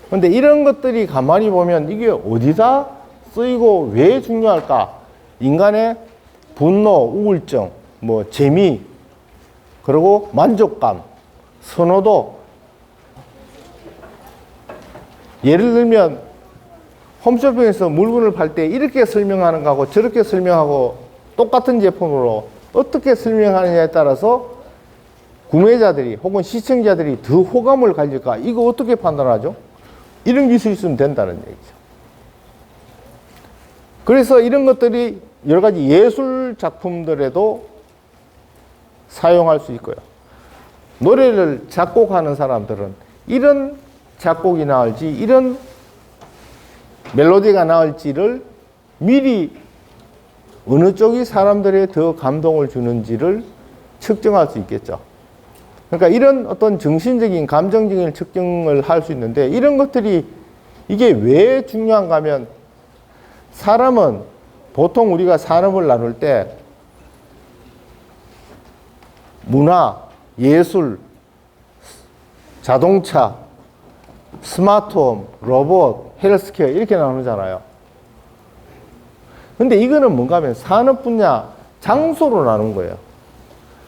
근데 이런 것들이 가만히 보면 이게 어디다 쓰이고 왜 중요할까? 인간의 분노, 우울증, 재미, 그리고 만족감, 선호도. 예를 들면 홈쇼핑에서 물건을 팔 때 이렇게 설명하는 거하고 저렇게 설명하고 똑같은 제품으로 어떻게 설명하느냐에 따라서 구매자들이 혹은 시청자들이 더 호감을 가질까? 이거 어떻게 판단하죠? 이런 기술이 있으면 된다는 얘기죠. 그래서 이런 것들이 여러 가지 예술 작품들에도 사용할 수 있고요. 노래를 작곡하는 사람들은 이런 작곡이 나올지 이런 멜로디가 나올지를 미리 어느 쪽이 사람들에 더 감동을 주는지를 측정할 수 있겠죠. 그러니까 이런 어떤 정신적인 감정적인 측정을 할 수 있는데 이런 것들이 이게 왜 중요한가 하면 사람은 보통 우리가 산업을 나눌 때 문화, 예술, 자동차, 스마트홈, 로봇, 헬스케어 이렇게 나누잖아요. 근데 이거는 뭔가 하면 산업 분야, 장소로 나눈 거예요.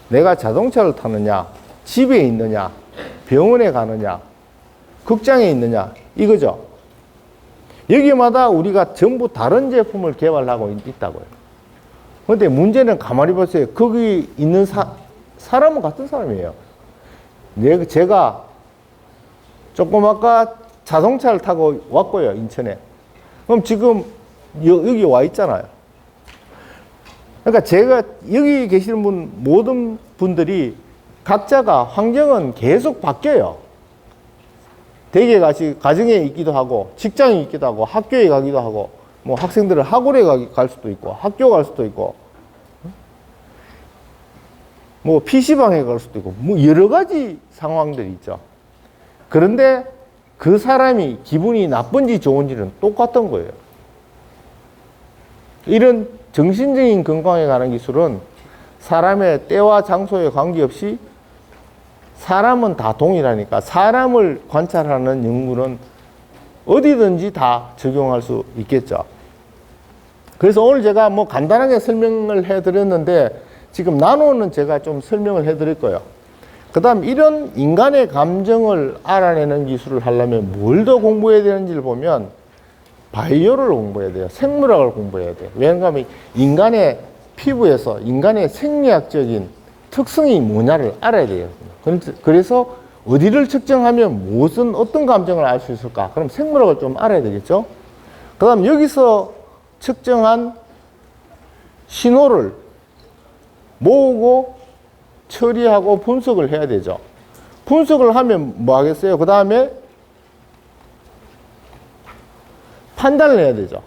내가 자동차를 타느냐, 집에 있느냐, 병원에 가느냐, 극장에 있느냐, 이거죠. 여기마다 우리가 전부 다른 제품을 개발하고 있다고요. 근데 문제는 가만히 보세요. 거기 있는 사람은 같은 사람이에요. 제가 조금 아까 자동차를 타고 왔고요, 인천에. 그럼 지금 여기 와 있잖아요. 그러니까 제가 여기 계시는 모든 분들이 각자가 환경은 계속 바뀌어요. 댁에 가정에 있기도 하고, 직장에 있기도 하고, 학교에 가기도 하고, 뭐 학생들은 학원에 갈 수도 있고, 학교 갈 수도 있고, 뭐 PC방에 갈 수도 있고, 뭐 여러 가지 상황들이 있죠. 그런데 그 사람이 기분이 나쁜지 좋은지는 똑같은 거예요. 이런 정신적인 건강에 관한 기술은 사람의 때와 장소에 관계없이 사람은 다 동일하니까 사람을 관찰하는 연구는 어디든지 다 적용할 수 있겠죠. 그래서 오늘 제가 뭐 간단하게 설명을 해드렸는데 지금 나노는 제가 좀 설명을 해드릴 거예요. 그 다음 이런 인간의 감정을 알아내는 기술을 하려면 뭘 더 공부해야 되는지를 보면 바이오를 공부해야 돼요. 생물학을 공부해야 돼요. 왜냐하면 인간의 피부에서 인간의 생리학적인 특성이 뭐냐를 알아야 돼요. 그래서 어디를 측정하면 무슨 어떤 감정을 알 수 있을까? 그럼 생물학을 좀 알아야 되겠죠? 그 다음 여기서 측정한 신호를 모으고 처리하고 분석을 해야 되죠. 분석을 하면 뭐 하겠어요? 그 다음에 판단을 해야 되죠.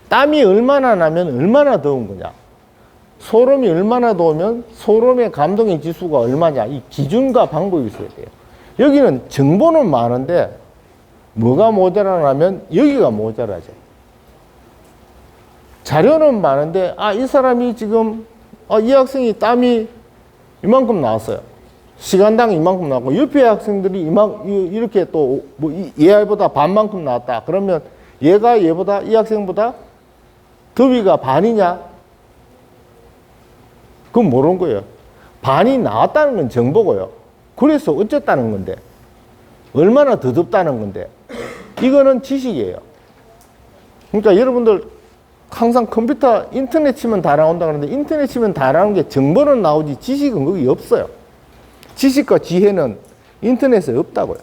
땀이 얼마나 나면 얼마나 더운 거냐. 소름이 얼마나 더우면 소름의 감동의 지수가 얼마냐. 이 기준과 방법이 있어야 돼요. 여기는 정보는 많은데 뭐가 모자라냐면 여기가 모자라죠. 자료는 많은데 이 사람이 지금 이 학생이 땀이 이만큼 나왔어요. 시간당 이만큼 나왔고 옆에 학생들이 이렇게 또 뭐 얘보다 반만큼 나왔다. 그러면 얘가 얘보다 이 학생보다 더위가 반이냐? 그건 모르는 거예요. 반이 나왔다는 건 정보고요. 그래서 어쨌다는 건데 얼마나 더 덥다는 건데 이거는 지식이에요. 그러니까 여러분들 항상 컴퓨터 인터넷 치면 다 나온다 그러는데 인터넷 치면 다 나오는 게 정보는 나오지 지식은 거기 없어요. 지식과 지혜는 인터넷에 없다고요.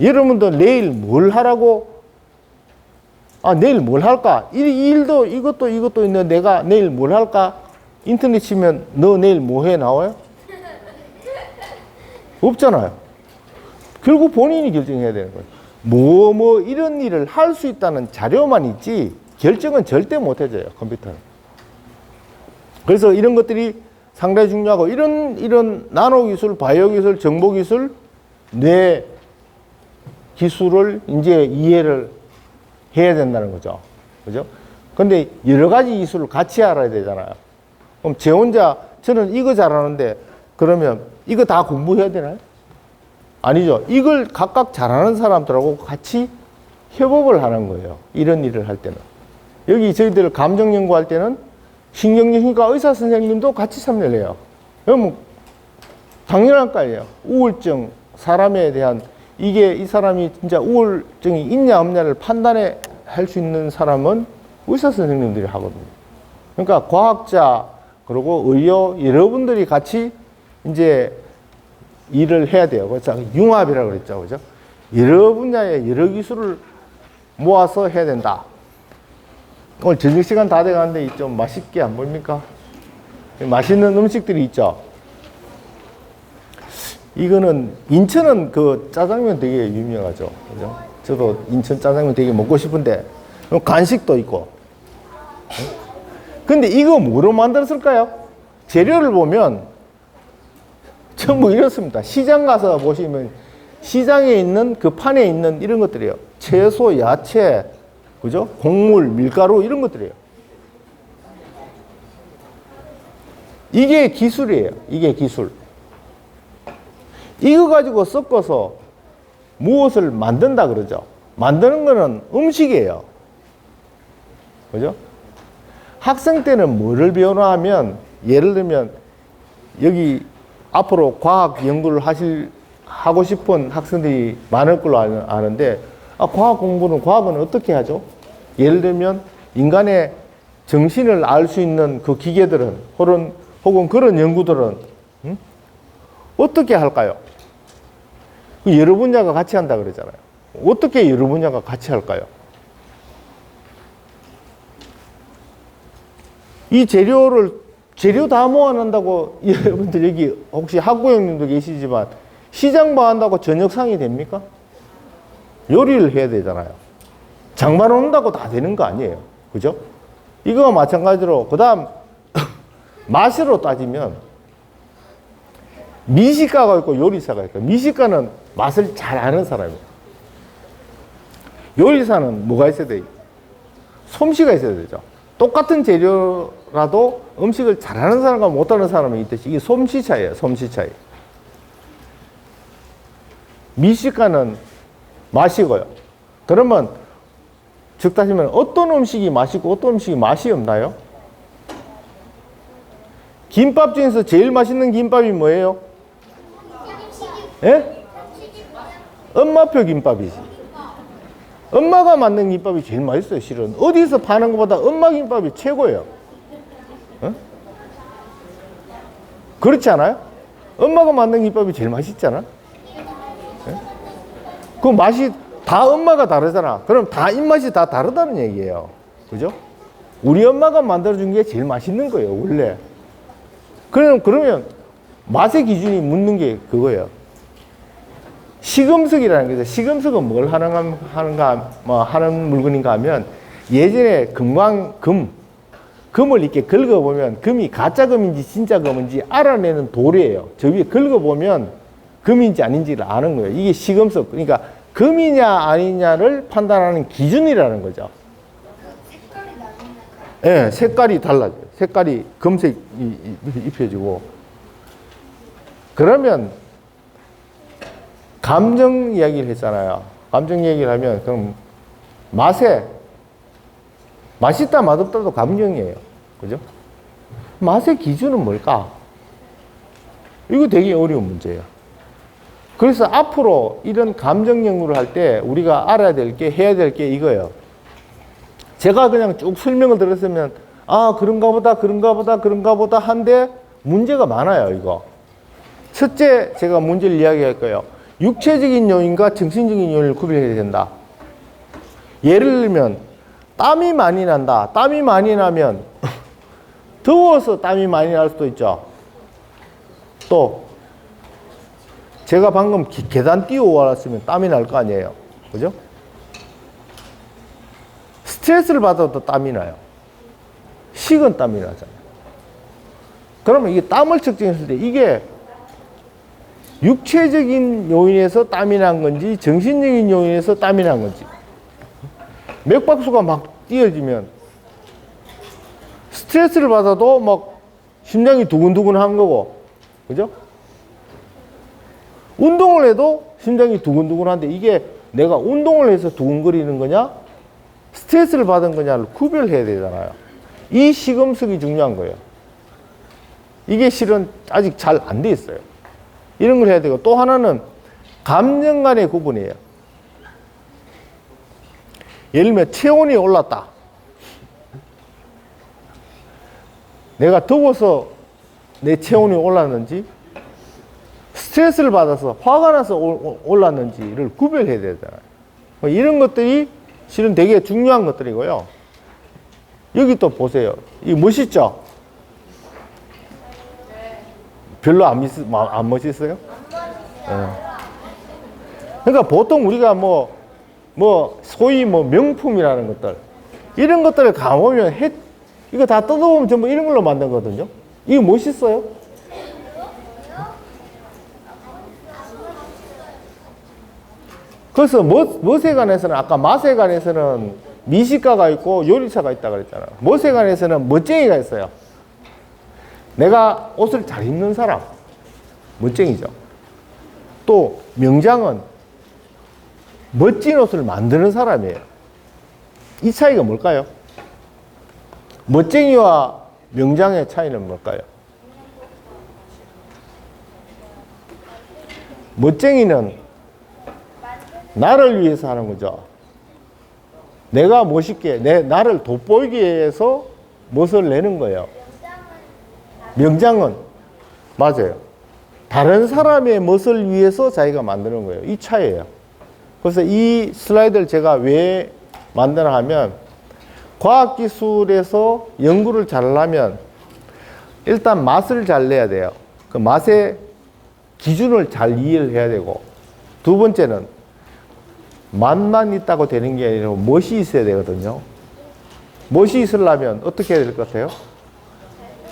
여러분도 내일 뭘 하라고? 내일 뭘 할까? 이 일도 이것도 있는데 내가 내일 뭘 할까? 인터넷 치면 너 내일 뭐 해 나와요? 없잖아요. 결국 본인이 결정해야 되는 거예요. 뭐 이런 일을 할 수 있다는 자료만 있지 결정은 절대 못 해줘요, 컴퓨터는. 그래서 이런 것들이 상당히 중요하고 이런 나노 기술, 바이오 기술, 정보 기술, 뇌 기술을 이제 이해를 해야 된다는 거죠. 그죠? 근데 여러 가지 기술을 같이 알아야 되잖아요. 그럼 저는 이거 잘하는데 그러면 이거 다 공부해야 되나요? 아니죠. 이걸 각각 잘하는 사람들하고 같이 협업을 하는 거예요. 이런 일을 할 때는. 여기 저희들 감정 연구할 때는 신경정신과 의사 선생님도 같이 참여를 해요. 그러면 당연한 거 아니에요. 우울증, 사람에 대한 이 사람이 진짜 우울증이 있냐 없냐를 판단해 할 수 있는 사람은 의사 선생님들이 하거든요. 그러니까 과학자 그리고 의료 여러분들이 같이 이제 일을 해야 돼요. 그래서 융합이라고 그랬죠. 그죠? 여러 분야의 여러 기술을 모아서 해야 된다. 오늘 저녁 시간 다 돼가는데 좀 맛있게 안 보입니까? 맛있는 음식들이 있죠. 이거는 인천은 그 짜장면 되게 유명하죠. 그죠? 저도 인천 짜장면 되게 먹고 싶은데 간식도 있고. 근데 이거 뭐로 만들었을까요? 재료를 보면 전부 이렇습니다. 시장 가서 보시면 시장에 있는 그 판에 있는 이런 것들이에요. 채소, 야채, 그죠? 곡물, 밀가루 이런 것들이에요. 이게 기술이에요. 이게 기술. 이거 가지고 섞어서 무엇을 만든다 그러죠. 만드는 거는 음식이에요. 그죠? 학생 때는 뭐를 배우나 하면, 예를 들면, 여기 앞으로 과학 연구를 하고 싶은 학생들이 많을 걸로 아는데, 과학은 어떻게 하죠? 예를 들면, 인간의 정신을 알 수 있는 그 기계들은, 혹은 그런 연구들은, 어떻게 할까요? 여러 분야가 같이 한다 그러잖아요. 어떻게 여러 분야가 같이 할까요? 이 재료 다 모아낸다고 여러분들 여기 혹시 학부형님도 계시지만 시장 봐한다고 저녁상이 됩니까? 요리를 해야 되잖아요. 장만 온다고 다 되는 거 아니에요. 그죠? 이거와 마찬가지로 그 다음 맛으로 따지면 미식가가 있고 요리사가 있고, 미식가는 맛을 잘 아는 사람이에요. 요리사는 뭐가 있어야 돼요? 솜씨가 있어야 되죠. 똑같은 재료라도 음식을 잘하는 사람과 못하는 사람이 있듯이 이게 솜씨 차이예요. 솜씨 차이. 미식가는 맛이고요. 그러면 즉 따지면 어떤 음식이 맛있고 어떤 음식이 맛이 없나요? 김밥 중에서 제일 맛있는 김밥이 뭐예요? 예? 엄마표 김밥이지. 엄마가 만든 김밥이 제일 맛있어요, 실은. 어디서 파는 것보다 엄마 김밥이 최고예요. 어? 그렇지 않아요? 엄마가 만든 김밥이 제일 맛있잖아? 예? 그 맛이 다 엄마가 다르잖아. 그럼 다 입맛이 다 다르다는 얘기예요. 그죠? 우리 엄마가 만들어준 게 제일 맛있는 거예요, 원래. 그러면 맛의 기준이 묻는 게 그거예요. 시금석이라는 게 있어요. 시금석은 뭘 하는 물건인가 하면 예전에 금을 이렇게 긁어보면 금이 가짜 금인지 진짜 금인지 알아내는 돌이에요. 저 위에 긁어보면 금인지 아닌지를 아는 거예요. 이게 시금석. 그러니까 금이냐 아니냐를 판단하는 기준이라는 거죠. 예, 색깔이 달라져요. 색깔이 금색 입혀지고. 그러면 감정 이야기를 했잖아요. 감정 이야기를 하면 그럼 맛있다 맛없다도 감정이에요. 그죠? 맛의 기준은 뭘까? 이거 되게 어려운 문제예요. 그래서 앞으로 이런 감정 연구를 할 때 우리가 알아야 될 게, 해야 될 게 이거예요. 제가 그냥 쭉 설명을 들었으면 그런가 보다 한데 문제가 많아요, 이거. 첫째, 제가 문제를 이야기할 거예요. 육체적인 요인과 정신적인 요인을 구별해야 된다. 예를 들면 땀이 많이 난다. 땀이 많이 나면 더워서 땀이 많이 날 수도 있죠. 또 제가 방금 계단 뛰어왔으면 땀이 날 거 아니에요. 그죠? 스트레스를 받아도 땀이 나요. 식은 땀이 나잖아요. 그러면 이게 땀을 측정했을 때 이게 육체적인 요인에서 땀이 난 건지 정신적인 요인에서 땀이 난 건지, 맥박수가 막 뛰어지면 스트레스를 받아도 막 심장이 두근두근 한 거고, 그죠? 운동을 해도 심장이 두근두근한데 이게 내가 운동을 해서 두근거리는 거냐 스트레스를 받은 거냐를 구별해야 되잖아요. 이 시금석이 중요한 거예요. 이게 실은 아직 잘 안 돼 있어요. 이런 걸 해야 되고, 또 하나는 감정 간의 구분이에요. 예를 들면 체온이 올랐다. 내가 더워서 내 체온이 올랐는지 스트레스를 받아서 화가 나서 올랐는지를 구별해야 되잖아요. 이런 것들이 실은 되게 중요한 것들이고요. 여기 또 보세요. 이거 멋있죠? 별로 안 멋있어요? 그러니까 보통 우리가 소위 명품이라는 것들, 이런 것들을 가보면 이거 다 뜯어보면 전부 이런 걸로 만든 거거든요. 이거 멋있어요? 그래서 멋에 관해서는, 아까 맛에 관해서는 미식가가 있고 요리사가 있다고 그랬잖아요. 멋에 관해서는 멋쟁이가 있어요. 내가 옷을 잘 입는 사람, 멋쟁이죠. 또 명장은 멋진 옷을 만드는 사람이에요. 이 차이가 뭘까요? 멋쟁이와 명장의 차이는 뭘까요? 멋쟁이는 나를 위해서 하는 거죠. 내가 멋있게, 나를 돋보이기 위해서 멋을 내는 거예요. 명장은, 맞아요, 다른 사람의 멋을 위해서 자기가 만드는 거예요. 이 차이예요. 그래서 이 슬라이드를 제가 왜 만드나 하면, 과학기술에서 연구를 잘 하려면 일단 맛을 잘 내야 돼요. 그 맛의 기준을 잘 이해를 해야 되고, 두 번째는 맛만 있다고 되는 게 아니라 멋이 있어야 되거든요. 멋이 있으려면 어떻게 해야 될 것 같아요?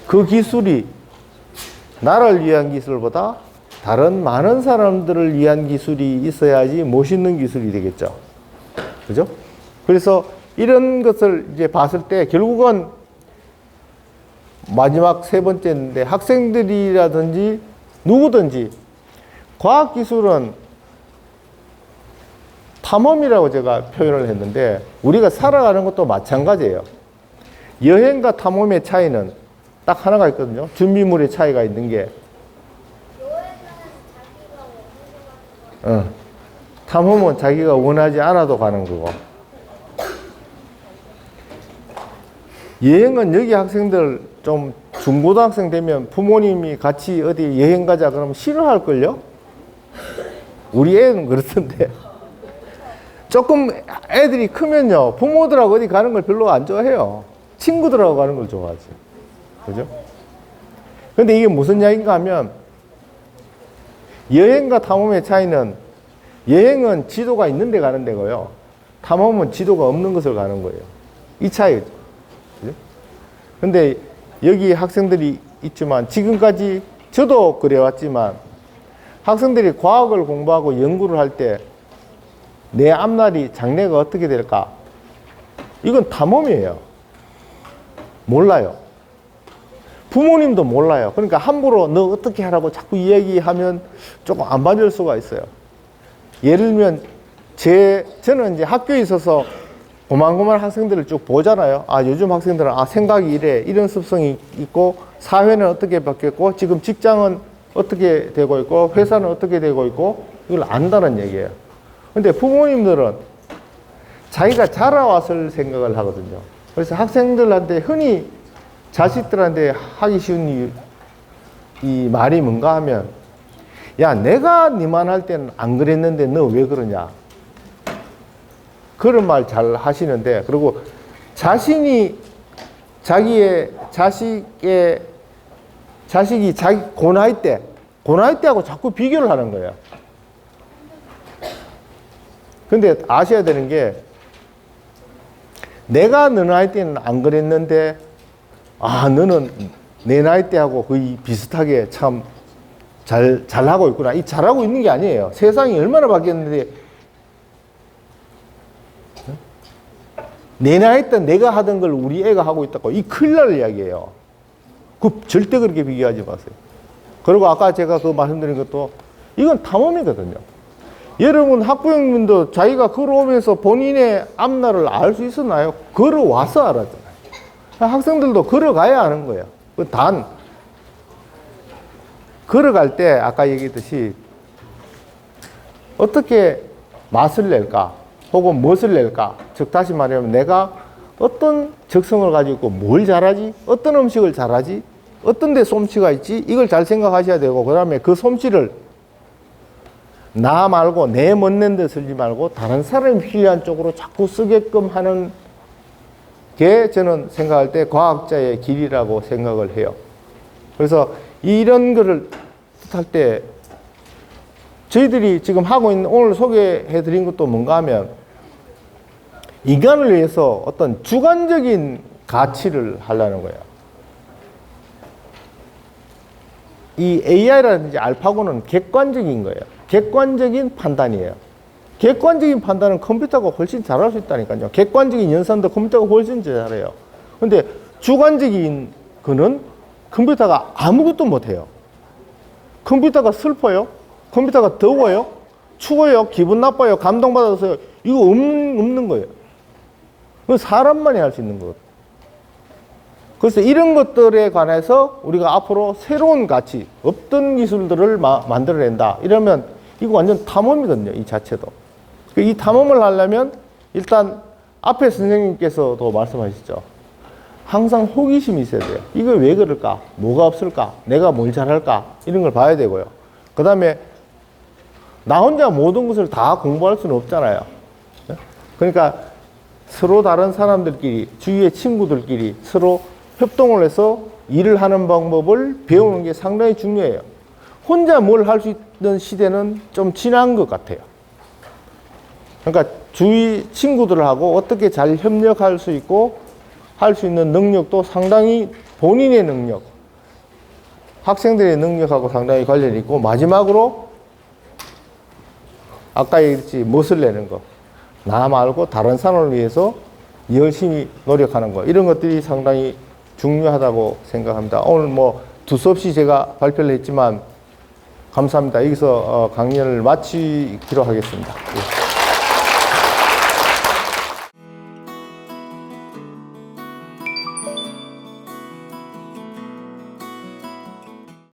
그 기술이 나를 위한 기술보다 다른 많은 사람들을 위한 기술이 있어야지 멋있는 기술이 되겠죠. 그죠? 그래서 이런 것을 이제 봤을 때 결국은 마지막 세 번째인데, 학생들이라든지 누구든지 과학기술은 탐험이라고 제가 표현을 했는데, 우리가 살아가는 것도 마찬가지예요. 여행과 탐험의 차이는 딱 하나가 있거든요. 준비물의 차이가 있는 게, 탐험은 자기가 원하지 않아도 가는 거고, 여행은 여기 학생들 좀 중고등학생 되면 부모님이 같이 어디 여행 가자 그러면 싫어할걸요? 우리 애는 그렇던데. 조금 애들이 크면요, 부모들하고 어디 가는 걸 별로 안 좋아해요. 친구들하고 가는 걸 좋아하지. 그죠? 근데 이게 무슨 이야기인가 하면, 여행과 탐험의 차이는, 여행은 지도가 있는 데 가는 데고요, 탐험은 지도가 없는 것을 가는 거예요. 이 차이죠. 그죠? 근데 여기 학생들이 있지만, 지금까지 저도 그래왔지만, 학생들이 과학을 공부하고 연구를 할 때 내 앞날이, 장래가 어떻게 될까? 이건 탐험이에요. 몰라요. 부모님도 몰라요. 그러니까 함부로 너 어떻게 하라고 자꾸 이야기하면 조금 안 받을 수가 있어요. 예를 들면 저는 이제 학교에 있어서 고만고만 학생들을 쭉 보잖아요. 아, 요즘 학생들은 생각이 이래, 이런 습성이 있고, 사회는 어떻게 바뀌었고, 지금 직장은 어떻게 되고 있고, 회사는 어떻게 되고 있고, 이걸 안다는 얘기예요. 근데 부모님들은 자기가 자라왔을 생각을 하거든요. 그래서 학생들한테 흔히 자식들한테 하기 쉬운 이 말이 뭔가 하면, 야, 내가 니만 할 때는 안 그랬는데 너 왜 그러냐? 그런 말 잘 하시는데, 그리고 자신이 자기의 자식이 자기 고나이 때하고 자꾸 비교를 하는 거예요. 근데 아셔야 되는 게, 내가 너 나이 때는 안 그랬는데, 너는 내 나이 때하고 거의 비슷하게 참 잘하고 있구나. 이 잘하고 있는 게 아니에요. 세상이 얼마나 바뀌었는데, 내 나이 때 내가 하던 걸 우리 애가 하고 있다고, 이 큰일 날 이야기예요. 절대 그렇게 비교하지 마세요. 그리고 아까 제가 그 말씀드린 것도, 이건 탐험이거든요. 여러분 학부형님도 자기가 걸어오면서 본인의 앞날을 알 수 있었나요? 걸어와서 알았잖아요. 학생들도 걸어가야 하는 거예요. 단, 걸어갈 때 아까 얘기했듯이 어떻게 맛을 낼까? 혹은 무엇을 낼까? 즉 다시 말하면 내가 어떤 적성을 가지고 있고 뭘 잘하지? 어떤 음식을 잘하지? 어떤 데 솜씨가 있지? 이걸 잘 생각하셔야 되고, 그 다음에 그 솜씨를 나 말고, 내 멋낸 데 쓰지 말고 다른 사람이 필요한 쪽으로 자꾸 쓰게끔 하는 게 저는 생각할 때 과학자의 길이라고 생각을 해요. 그래서 이런 거를 뜻할 때 저희들이 지금 하고 있는 오늘 소개해 드린 것도 뭔가 하면 인간을 위해서 어떤 주관적인 가치를 하려는 거예요. 이 AI라든지 알파고는 객관적인 거예요. 객관적인 판단이에요. 객관적인 판단은 컴퓨터가 훨씬 잘할 수 있다니까요. 객관적인 연산도 컴퓨터가 훨씬 잘해요. 근데 주관적인 거는 컴퓨터가 아무것도 못해요. 컴퓨터가 슬퍼요? 컴퓨터가 더워요? 추워요? 기분 나빠요? 감동받아서 이거 없는 거예요. 그건 사람만이 할 수 있는 것. 그래서 이런 것들에 관해서 우리가 앞으로 새로운 가치, 없던 기술들을 만들어낸다. 이러면 이거 완전 탐험이거든요. 이 자체도. 이 탐험을 하려면 일단 앞에 선생님께서도 말씀하시죠. 항상 호기심이 있어야 돼요. 이거 왜 그럴까? 뭐가 없을까? 내가 뭘 잘할까? 이런 걸 봐야 되고요. 그 다음에 나 혼자 모든 것을 다 공부할 수는 없잖아요. 그러니까 서로 다른 사람들끼리, 주위의 친구들끼리 서로 협동을 해서 일을 하는 방법을 배우는 게 상당히 중요해요. 혼자 뭘 할 수 있는 시대는 좀 지난 것 같아요. 그러니까 주위 친구들하고 어떻게 잘 협력할 수 있고 할 수 있는 능력도 상당히 본인의 능력, 학생들의 능력하고 상당히 관련이 있고, 마지막으로 아까 얘기했지, 멋을 내는 거. 나 말고 다른 사람을 위해서 열심히 노력하는 거. 이런 것들이 상당히 중요하다고 생각합니다. 오늘 뭐 두서없이 제가 발표를 했지만 감사합니다. 여기서 강연을 마치기로 하겠습니다. 예.